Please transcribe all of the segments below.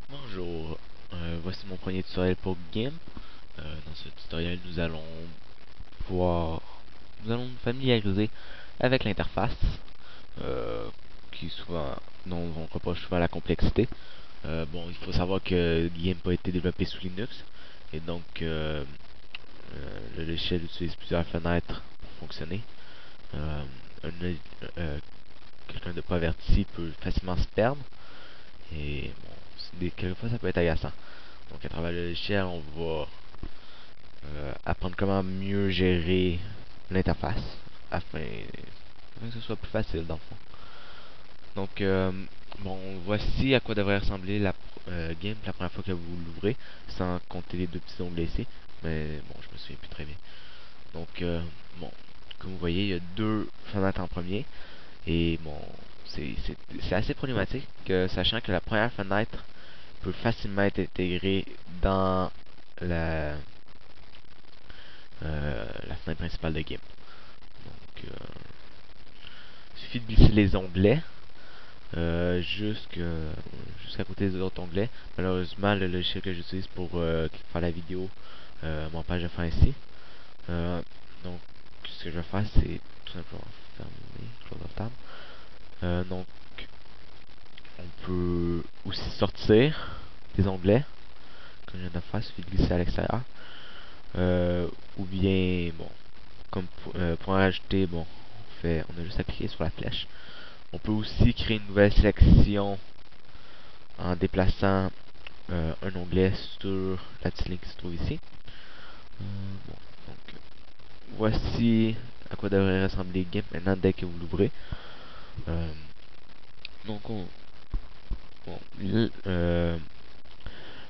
Bonjour, voici mon premier tutoriel pour GIMP. Dans ce tutoriel, nous allons nous familiariser avec l'interface, euh, qui souvent, dont on reproche souvent la complexité. Bon, il faut savoir que GIMP a été développé sous Linux, et donc le logiciel utilise plusieurs fenêtres pour fonctionner. Euh, un- Quelqu'un de pas averti peut facilement se perdre, et bon, quelquefois ça peut être agaçant. Donc à travers le logiciel, on va apprendre comment mieux gérer l'interface afin que ce soit plus facile dans le fond. Donc bon, voici à quoi devrait ressembler la GIMP la première fois que vous l'ouvrez, sans compter les deux petits onglets ici. Mais bon, je me souviens plus très bien. Donc bon, comme vous voyez, il y a deux fenêtres en premier. Et bon, c'est assez problématique, sachant que la première fenêtre peut facilement être intégrée dans la, la fenêtre principale de GIMP. Donc, il suffit de glisser les onglets jusqu'à côté des autres onglets. Malheureusement, le logiciel que j'utilise pour faire la vidéo m'empêche de faire ici. Donc, ce que je vais faire, c'est tout simplement fermer, close of tab. Donc, on peut aussi sortir des onglets, comme je viens de faire, il suffit de glisser à l'extérieur. Ou bien, bon, comme pour en rajouter, bon, on a juste à cliquer sur la flèche. On peut aussi créer une nouvelle section en déplaçant un onglet sur la petite ligne qui se trouve ici. Bon, donc, voici à quoi devrait ressembler GIMP maintenant dès que vous l'ouvrez. Euh, donc, bon,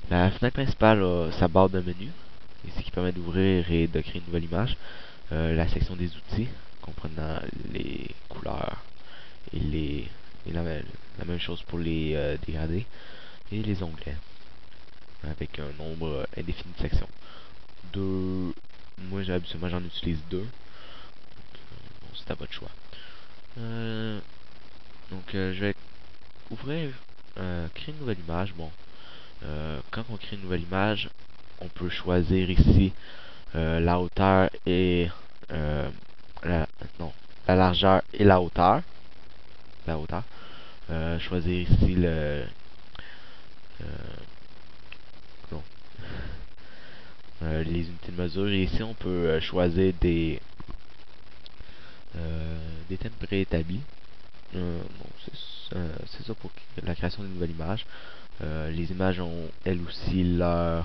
la fenêtre principale a sa barre de menu, ici qui permet d'ouvrir et de créer une nouvelle image. La section des outils, comprenant les couleurs et la même chose pour les dégradés et les onglets, avec un nombre indéfini de sections. Deux, moi habituellement j'en utilise deux, donc bon, c'est à votre choix. Je vais ouvrir, créer une nouvelle image. Bon, quand on crée une nouvelle image, on peut choisir ici la hauteur et la, non, la largeur et la hauteur. Choisir ici euh, non, les unités de mesure. Et ici, on peut choisir des thèmes préétablis. Bon, c'est ça pour la création d'une nouvelle image. Les images ont elles aussi euh,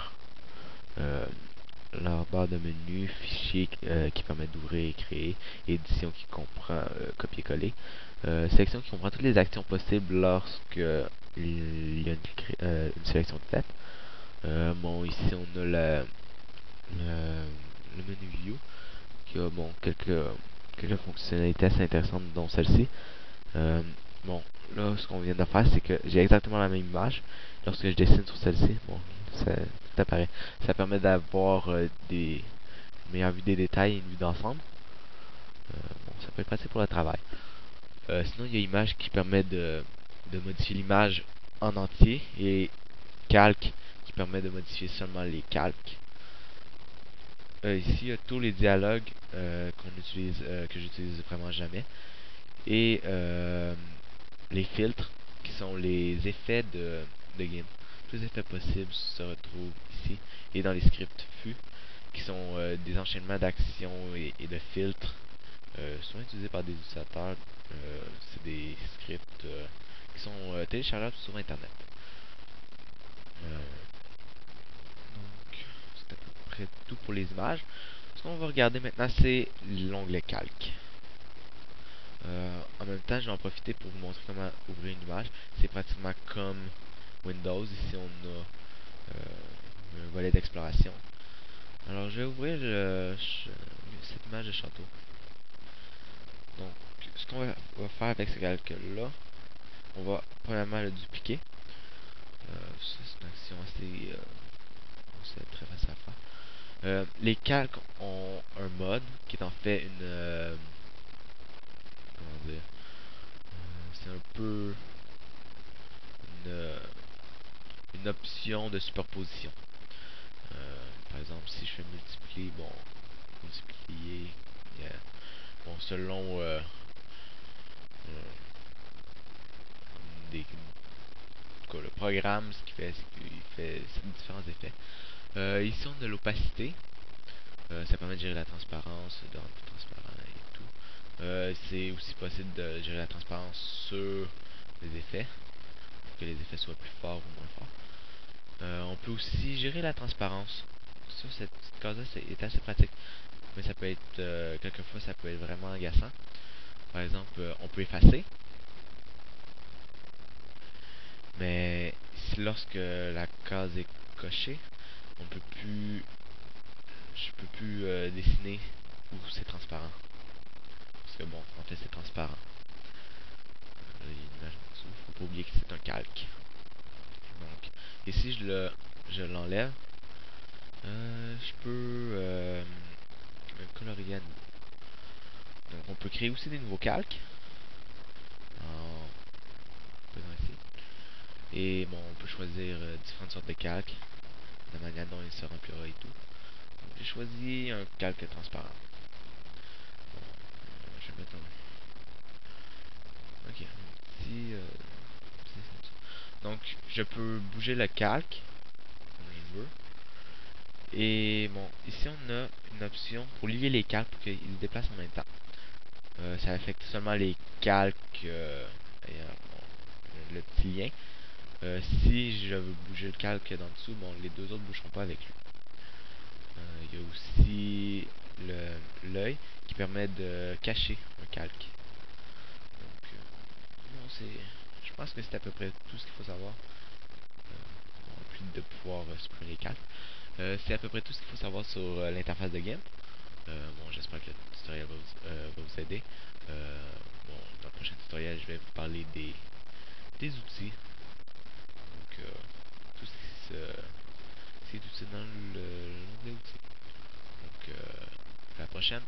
leur barre de menu, fichier qui permet d'ouvrir et créer, édition qui comprend copier-coller, sélection qui comprend toutes les actions possibles lorsque il y a une sélection de tête. Bon, ici on a le menu View qui a bon, quelques fonctionnalités assez intéressantes dont celle-ci. Euh, bon, là, ce qu'on vient de faire, c'est que j'ai exactement la même image. Lorsque je dessine sur celle-ci, bon, tout apparaît. Ça permet d'avoir des meilleures vues des détails et une vue d'ensemble. Bon, ça peut être pratique pour le travail. Sinon, il y a Image qui permet de modifier l'image en entier et Calque qui permet de modifier seulement les calques. Ici, il y a tous les dialogues que j'utilise vraiment jamais. Et les filtres, qui sont les effets de GIMP. Tous les effets possibles se retrouvent ici. Et dans les scripts FU, qui sont des enchaînements d'actions et de filtres, souvent utilisés par des utilisateurs. C'est des scripts qui sont téléchargeables sur Internet. Euh, donc, c'est à peu près tout pour les images. Ce qu'on va regarder maintenant, c'est l'onglet calque. En même temps, je vais en profiter pour vous montrer comment ouvrir une image. C'est pratiquement comme Windows. Ici, on a un volet d'exploration. Alors, je vais ouvrir cette image de château. Donc, ce qu'on va faire avec ce calque-là, on va premièrement le dupliquer. C'est une action assez très facile à faire. Les calques ont un mode qui est en fait comment dire, c'est un peu une, une option de superposition. Par exemple, si je fais multiplier, bon, multiplier, bon, selon des, quoi, le programme, ce qu'il fait, c'est qu'il fait différents effets. Ici, on a l'opacité. Ça permet de gérer la transparence, de rendre plus transparent et tout. C'est aussi possible de gérer la transparence sur les effets, pour que les effets soient plus forts ou moins forts. On peut aussi gérer la transparence. Ça, cette petite case-là est assez pratique. Mais ça peut être, quelquefois, ça peut être vraiment agaçant. Par exemple, on peut effacer. Mais lorsque la case est cochée, on peut plus, je peux plus dessiner où c'est transparent. Parce que bon, en fait, c'est transparent. Il y a une image en dessous. Faut pas oublier que c'est un calque. Donc, et si je l'enlève, je peux colorier à nouveau. Donc, on peut créer aussi des nouveaux calques. En faisant ici. Et bon, on peut choisir différentes sortes de calques, la manière dont il se remplira et tout. Donc, j'ai choisi un calque transparent. Bon, je vais mettre un... Ok, un petit... donc, je peux bouger le calque, comme je veux. Et bon, ici on a une option pour lier les calques pour qu'ils se déplacent en même temps. Ça affecte seulement les calques et bon, le petit lien. Si je veux bouger le calque d'en dessous, bon, les deux autres ne bougeront pas avec lui. Il y a aussi l'œil qui permet de cacher un calque. Donc, bon, je pense que c'est à peu près tout ce qu'il faut savoir. En plus de pouvoir supprimer les calques. C'est à peu près tout ce qu'il faut savoir sur l'interface de GIMP. Bon, j'espère que le tutoriel va vous aider. Bon, dans le prochain tutoriel, je vais vous parler des outils. Donc, tout ce qui est utile dans l'onglet outils. Donc, à la prochaine.